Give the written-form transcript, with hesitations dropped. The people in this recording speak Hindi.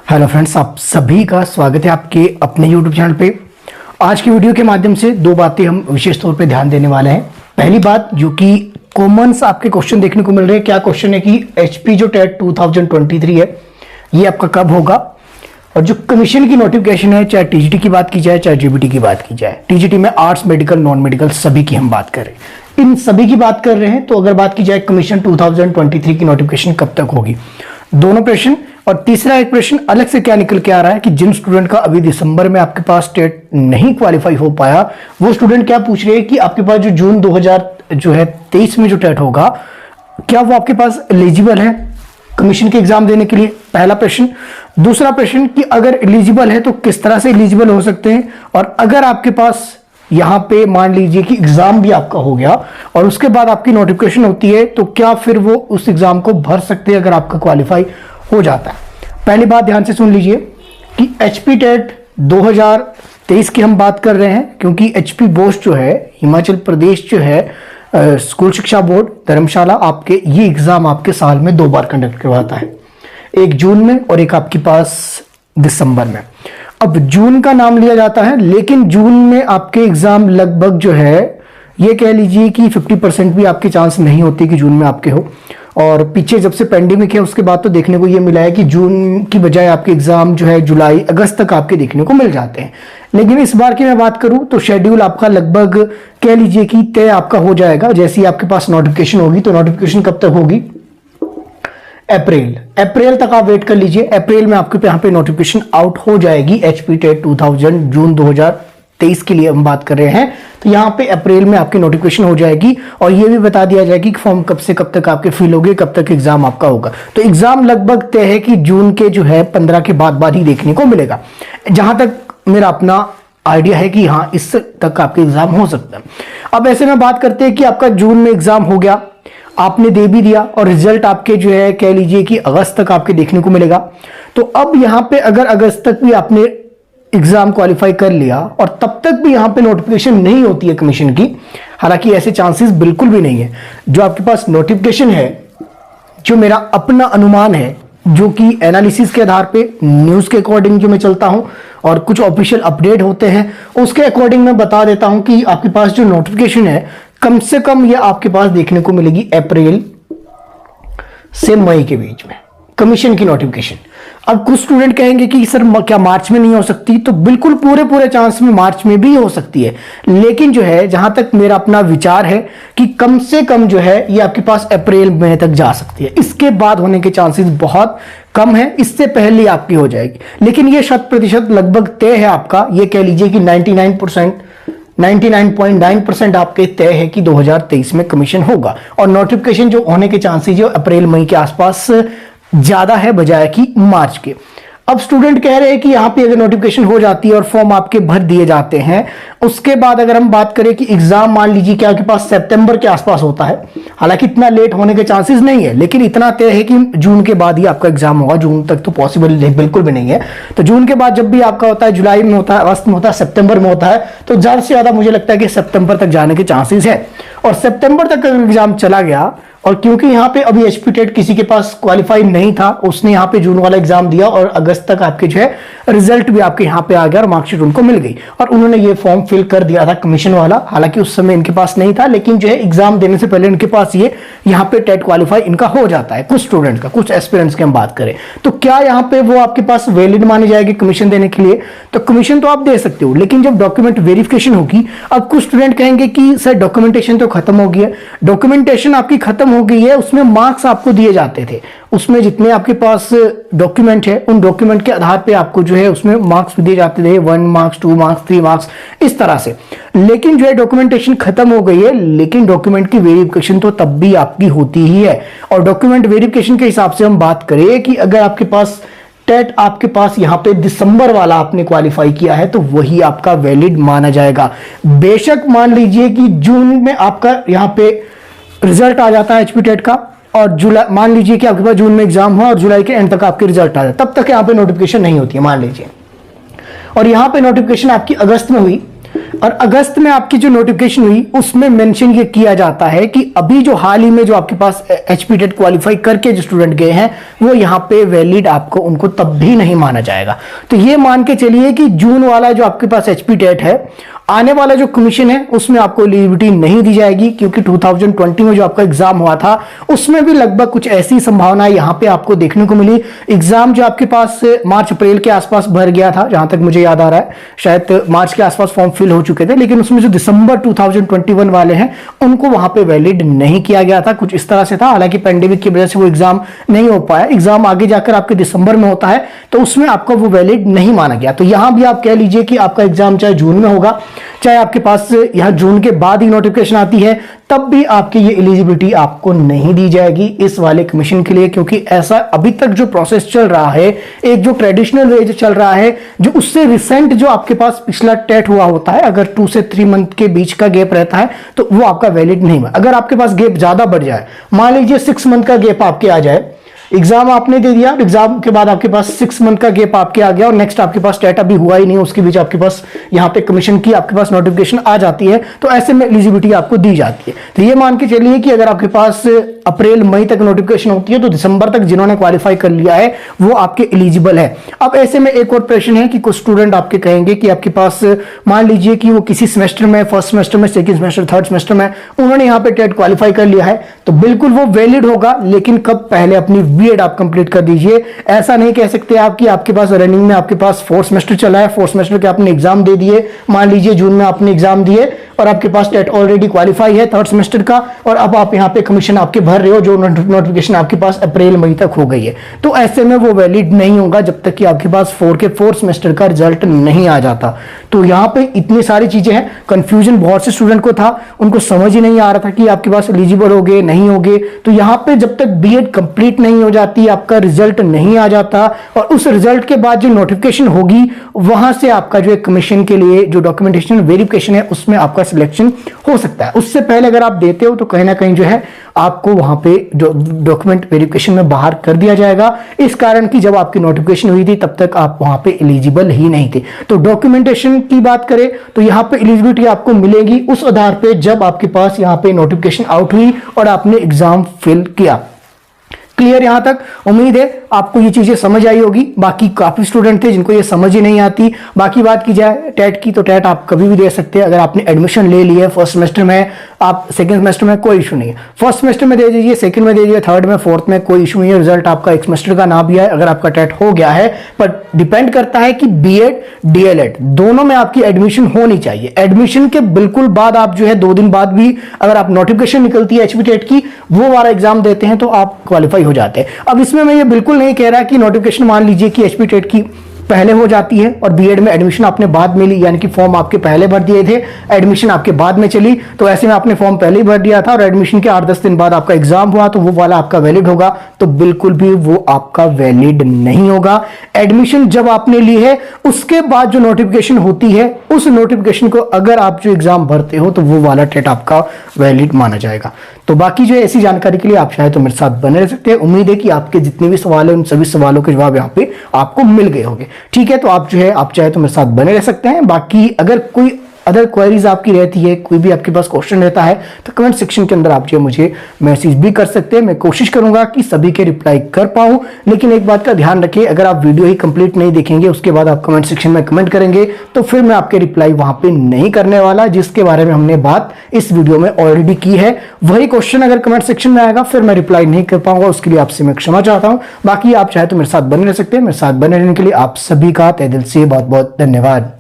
हेलो फ्रेंड्स, आप सभी का स्वागत है आपके अपने यूट्यूब चैनल पे। आज की वीडियो के माध्यम से दो बातें हम विशेष तौर पे ध्यान देने वाले हैं। पहली बात जो कि कॉमन्स आपके क्वेश्चन देखने को मिल रहे हैं, क्या क्वेश्चन है कि एचपी जो टेट 2023 है ये आपका कब होगा, और जो कमीशन की नोटिफिकेशन है, चाहे टीजीटी की बात की जाए चाहे जीबीटी की बात की जाए, टीजीटी में आर्ट्स, मेडिकल, नॉन मेडिकल सभी की हम बात कर रहे हैं, इन सभी की बात कर रहे हैं। तो अगर बात की जाए कमीशन 2023 की नोटिफिकेशन कब तक होगी, दोनों प्रश्न। और तीसरा एक प्रश्न अलग से क्या निकल के आ रहा है कि जिन स्टूडेंट का अभी दिसंबर में आपके पास टेट नहीं क्वालिफाई हो पाया, वो स्टूडेंट क्या पूछ रहे हैं कि आपके पास जो जून 2023 में जो टेट होगा, क्या वो आपके पास एलिजिबल है कमीशन के एग्जाम देने के लिए, पहला प्रश्न। दूसरा प्रश्न कि अगर एलिजिबल है तो किस तरह से एलिजिबल हो सकते हैं, और अगर आपके पास यहां पे मान लीजिए कि एग्जाम भी आपका हो गया और उसके बाद आपकी नोटिफिकेशन होती है, तो क्या फिर वो उस एग्जाम को भर सकते हैं अगर आपका क्वालिफाई हो जाता है। पहली बात ध्यान से सुन लीजिए कि एचपी टेट 2023 की हम बात कर रहे हैं, क्योंकि एचपी बोर्ड जो है, हिमाचल प्रदेश जो है स्कूल शिक्षा बोर्ड धर्मशाला, आपके ये एग्जाम आपके साल में 2 बार कंडक्ट करवाता है, एक जून में और एक आपके पास दिसंबर में। अब जून का नाम लिया जाता है, लेकिन जून में आपके एग्जाम लगभग जो है ये कह लीजिए कि 50% भी आपके चांस नहीं होती कि जून में आपके हो। और पीछे जब से पेंडेमिक है उसके बाद तो देखने को ये मिला है कि जून की बजाय आपके एग्जाम जो है जुलाई अगस्त तक आपके देखने को मिल जाते हैं। लेकिन इस बार की मैं बात करूं तो शेड्यूल आपका लगभग कह लीजिए कि तय आपका हो जाएगा। जैसे ही आपके पास नोटिफिकेशन होगी, तो नोटिफिकेशन कब तक होगी, अप्रैल तक आप वेट कर लीजिए। अप्रैल में आपके यहाँ पे नोटिफिकेशन आउट हो जाएगी एचपी टेट 2000 जून 2023 के लिए हम बात कर रहे हैं। तो यहाँ पे अप्रैल में आपकी नोटिफिकेशन हो जाएगी और ये भी बता दिया जाएगी कि फॉर्म कब से कब तक आपके फिल होंगे, कब तक एग्जाम आपका होगा। तो एग्जाम लगभग तय है कि जून के जो है 15 के बाद ही देखने को मिलेगा, जहां तक मेरा अपना आइडिया है कि हाँ इस तक आपके एग्जाम हो सकता है। अब ऐसे में बात करते हैं कि आपका जून में एग्जाम हो गया, आपने दे भी दिया और रिजल्ट आपके जो है कह लीजिए कि अगस्त तक आपके देखने को मिलेगा। तो अब यहां पे अगर अगस्त तक भी आपने एग्जाम क्वालिफाई कर लिया और तब तक भी यहां पे नोटिफिकेशन नहीं होती है कमीशन की, हालांकि ऐसे चांसेस बिल्कुल भी नहीं है। जो आपके पास नोटिफिकेशन है, जो मेरा अपना अनुमान है, जो कि एनालिसिस के आधार पे न्यूज के अकॉर्डिंग जो मैं चलता हूं और कुछ ऑफिशियल अपडेट होते हैं उसके अकॉर्डिंग मैं बता देता हूं कि आपके पास जो नोटिफिकेशन है कम से कम ये आपके पास देखने को मिलेगी अप्रैल से मई के बीच में कमीशन की नोटिफिकेशन। अब कुछ स्टूडेंट कहेंगे कि सर क्या मार्च में नहीं हो सकती, तो बिल्कुल पूरे चांस में मार्च में भी हो सकती है। लेकिन जो है जहां तक मेरा अपना विचार है कि कम से कम जो है ये आपके पास अप्रैल मई तक जा सकती है, इसके बाद होने के चांसेस बहुत कम है, इससे पहले आपकी हो जाएगी। लेकिन ये 100% लगभग तय है आपका, ये कह लीजिए कि 99.9% आपके तय है कि 2023 में कमीशन होगा, और नोटिफिकेशन जो होने के चांसेस जो अप्रैल मई के आसपास ज्यादा है बजाय कि मार्च के। अब स्टूडेंट कह रहे हैं कि यहां पे अगर नोटिफिकेशन हो जाती है और फॉर्म आपके भर दिए जाते हैं, उसके बाद अगर हम बात करें कि एग्जाम मान लीजिए कि आपके पास सितंबर के आसपास होता है, हालांकि इतना लेट होने के चांसेस नहीं है, लेकिन इतना तय है कि जून के बाद ही आपका एग्जाम होगा। जून तक तो पॉसिबल बिल्कुल भी नहीं है। तो जून के बाद जब भी आपका होता है, जुलाई में होता है, अगस्त में होता है, सितंबर में होता है, तो ज्यादा से ज्यादा मुझे लगता है कि सितंबर तक जाने के चांसेस है। और सितंबर तक अगर एग्जाम चला गया, और क्योंकि यहां पे अभी एचपी टेट किसी के पास क्वालिफाई नहीं था, उसने यहां पे जून वाला एग्जाम दिया और अगस्त तक आपके जो है रिजल्ट भी आपके यहां पे आ गया और मार्कशीट उनको मिल गई, और उन्होंने ये फॉर्म फिल कर दिया था कमीशन वाला। हालांकि उस समय इनके पास नहीं था, लेकिन जो है एग्जाम देने से पहले इनके पास ये यहां पे टेट क्वालिफाई इनका हो जाता है, कुछ स्टूडेंट्स का, कुछ एस्पिरेंट्स की हम बात करें तो क्या यहां पे वो आपके पास वैलिड मानी जाएगी कमीशन देने के लिए। तो कमीशन तो आप दे सकते हो, लेकिन जब डॉक्यूमेंट वेरिफिकेशन होगी, अब कुछ स्टूडेंट कहेंगे कि सर डॉक्यूमेंटेशन तो खत्म हो गई है। डॉक्यूमेंटेशन आपकी खत्म हो गई है, उसमें मार्क्स आपको दिए जाते थे, उसमें जितने आपके पास डॉक्यूमेंट है उन डॉक्यूमेंट के आधार पे आपको जो है उसमें मार्क्स दिए जाते थे, 1 मार्क्स, 2 मार्क्स, 3 मार्क्स, इस तरह से। लेकिन जो है डॉक्यूमेंटेशन खत्म हो गई है, लेकिन डॉक्यूमेंट की वेरिफिकेशन तो तब भी आपकी होती ही है। और डॉक्यूमेंट वेरिफिकेशन के हिसाब से हम बात करें कि अगर आपके पास टेट आपके पास यहां पे दिसंबर वाला आपने क्वालिफाई किया है, तो वही आपका वैलिड माना जाएगा। बेशक मान लीजिए कि जून में आपका यहां पे रिजल्ट आ जाता है एचपी टेट का, और जुलाई मान लीजिए कि आपके पास जून में एग्जाम हुआ और जुलाई के एंड तक आपके रिजल्ट आ जाए, तब तक यहां पे नोटिफिकेशन नहीं होती है मान लीजिए, और यहां पे नोटिफिकेशन आपकी अगस्त में हुई, और अगस्त में आपकी जो नोटिफिकेशन हुई उसमें मेंशन ये किया जाता है कि अभी जो हाल ही में जो आपके पास एचपी टेट क्वालिफाई करके जो स्टूडेंट गए हैं वो यहाँ पे वैलिड आपको उनको तब भी नहीं माना जाएगा। तो ये मान के चलिए कि जून वाला जो आपके पास एचपी टेट है, आने वाला जो कमीशन है उसमें आपको एलिजिबिलिटी नहीं दी जाएगी, क्योंकि 2020 में जो आपका एग्जाम हुआ था उसमें भी लगभग कुछ ऐसी संभावना यहाँ पे आपको देखने को मिली। एग्जाम जो आपके पास मार्च अप्रैल के आसपास भर गया था, जहां तक मुझे याद आ रहा है, शायद मार्च के आसपास फॉर्म फिल हो चुके थे, लेकिन उसमें जो दिसंबर 2021 वाले हैं उनको वहां पे वैलिड नहीं किया गया था। कुछ इस तरह से था, हालांकि पेंडेमिक की वजह से वो एग्जाम नहीं हो पाया। एग्जाम आगे जाकर आपके दिसंबर में होता है तो उसमें आपका वो वैलिड नहीं माना गया। तो यहां भी आप कह लीजिए कि आपका एग्जाम चाहे जून में होगा, चाहे आपके पास यहां जून के बाद ही नोटिफिकेशन आती है, तब भी आपकी ये एलिजिबिलिटी आपको नहीं दी जाएगी इस वाले कमीशन के लिए, क्योंकि ऐसा अभी तक जो प्रोसेस चल रहा है, एक जो ट्रेडिशनल वे जो चल रहा है, जो उससे रिसेंट जो आपके पास पिछला टेट हुआ होता है, अगर 2 से 3 मंथ के बीच का गैप रहता है तो वो आपका वैलिड नहीं है। अगर आपके पास गैप ज्यादा बढ़ जाए, मान लीजिए 6 मंथ का गैप आपके आ जाए, एग्जाम आपने दे दिया, एग्जाम के बाद आपके पास 6 मंथ का गैप आपके आ गया और नेक्स्ट आपके पास टेट अभी हुआ ही नहीं, उसके बीच आपके पास यहाँ पे कमीशन की आपके पास नोटिफिकेशन आ जाती है, तो ऐसे में एलिजिबिलिटी आपको दी जाती है। तो ये मान के चलिए कि अगर आपके पास अप्रैल मई तक नोटिफिकेशन होती है तो दिसंबर तक जिन्होंने क्वालिफाई कर लिया है वो आपके एलिजिबल है। अब ऐसे में एक और प्रश्न है कि कुछ स्टूडेंट आपके कहेंगे कि आपके पास मान लीजिए कि वो किसी सेमेस्टर में, फर्स्ट सेमेस्टर में, सेकंड सेमेस्टर, थर्ड सेमेस्टर में उन्होंने यहाँ पे टेट क्वालिफाई कर लिया है, तो बिल्कुल वो वैलिड होगा, लेकिन कब? पहले अपनी बीएड आप कंप्लीट कर दीजिए। ऐसा नहीं कह सकते आप कि आपके पास रनिंग में आपके पास 4 सेमेस्टर चला है, 4 सेमेस्टर के आपने एग्जाम दे दिए, मान लीजिए जून में आपने एग्जाम दिए और आपके पास टेट ऑलरेडी क्वालिफाई है 3rd सेमेस्टर का, और अब आप यहाँ पे कमीशन आपके भर रहे हो, जो नोटिफिकेशन आपके पास अप्रैल मई तक हो गई है, तो ऐसे में वो वैलिड नहीं होगा जब तक कि आपके पास 4 सेमेस्टर का रिजल्ट नहीं आ जाता। तो यहाँ पे इतनी सारी चीजें हैं, कंफ्यूजन बहुत से स्टूडेंट को था, उनको समझ ही नहीं आ रहा था कि आपके पास एलिजिबल होगे नहीं होगे। तो यहाँ पे जब तक बीएड कंप्लीट नहीं हो जाती, आपका रिजल्ट नहीं आ जाता, और उस रिजल्ट के बाद जो नोटिफिकेशन होगी वहां से आपका जो कमीशन के लिए जो डॉक्यूमेंटेशन वेरिफिकेशन है उसमें आपका सिलेक्शन हो सकता है। उससे पहले अगर आप देते हो तो कहीं ना कहीं जो है आपको वहां पे डॉक्यूमेंट वेरिफिकेशन में बाहर कर दिया जाएगा, इस कारण कि जब आपकी नोटिफिकेशन हुई थी तब तक आप वहां पे एलिजिबल ही नहीं थे। तो डॉक्यूमेंटेशन की बात करें तो यहाँ पे एलिजिबिलिटी आपको मिलेगी उस आधार पे जब आपके पास यहाँ पे नोटिफिकेशन आउट हुई और आपने एग्जाम फिल किया। क्लियर यहां तक? उम्मीद है आपको ये चीजें समझ आई होगी। बाकी काफी स्टूडेंट थे जिनको ये समझ ही नहीं आती। बाकी बात की जाए टेट की, तो टेट आप कभी भी दे सकते हैं। अगर आपने एडमिशन ले लिया है फर्स्ट सेमेस्टर में, आप सेकंड सेमेस्टर में कोई इशू नहीं है, फर्स्ट सेमेस्टर में दे दीजिए, सेकंड में दे दीजिए, थर्ड में, फोर्थ में कोई इशू नहीं है। रिजल्ट आपका एक सेमेस्टर का ना भी आए, अगर आपका टेट हो गया है, पर डिपेंड करता है कि बीएड डीएलएड दोनों में आपकी एडमिशन होनी चाहिए। एडमिशन के बिल्कुल बाद आप जो है 2 दिन बाद भी अगर आप नोटिफिकेशन निकलती है एचपी टेट की, वो वाला एग्जाम देते हैं तो आप क्वालिफाई हो जाते हैं। अब इसमें मैं ये बिल्कुल नहीं कह रहा कि नोटिफिकेशन मान लीजिए कि एचपी टेट की पहले हो जाती है और बीएड में एडमिशन आपने बाद में ली, यानी कि फॉर्म आपके पहले भर दिए थे, एडमिशन आपके बाद में चली, तो ऐसे में आपने फॉर्म पहले ही भर दिया था और एडमिशन के 8-10 दिन बाद आपका एग्जाम हुआ तो वो वाला आपका वैलिड होगा, तो बिल्कुल भी वो आपका वैलिड नहीं होगा। एडमिशन जब आपने ली है उसके बाद जो नोटिफिकेशन होती है, उस नोटिफिकेशन को अगर आप जो एग्जाम भरते हो तो वो वाला टेट आपका वैलिड माना जाएगा। तो बाकी जो ऐसी जानकारी के लिए आप चाहे तो मेरे साथ बने रह सकते हैं। उम्मीद है कि आपके जितने भी सवाल है उन सभी सवालों के जवाब यहाँ पे आपको मिल गए होंगे। ठीक है, तो आप जो है आप चाहे तो मेरे साथ बने रह सकते हैं। बाकी अगर कोई अदर क्वेरीज आपकी रहती है, कोई भी आपके पास क्वेश्चन रहता है, तो कमेंट सेक्शन के अंदर आप जो मुझे मैसेज भी कर सकते हैं। मैं कोशिश करूंगा कि सभी के रिप्लाई कर पाऊं, लेकिन एक बात का ध्यान रखें, अगर आप वीडियो ही कंप्लीट नहीं देखेंगे उसके बाद आप कमेंट सेक्शन में कमेंट करेंगे तो फिर मैं आपके रिप्लाई वहां पे नहीं करने वाला, जिसके बारे में हमने बात इस वीडियो में ऑलरेडी की है। वही क्वेश्चन अगर कमेंट सेक्शन में आएगा फिर मैं रिप्लाई नहीं कर पाऊंगा, उसके लिए आपसे मैं क्षमा चाहता हूं। बाकी आप चाहे तो मेरे साथ बने रह सकते हैं। मेरे साथ बने रहने के लिए आप सभी का तहे दिल से बहुत बहुत धन्यवाद।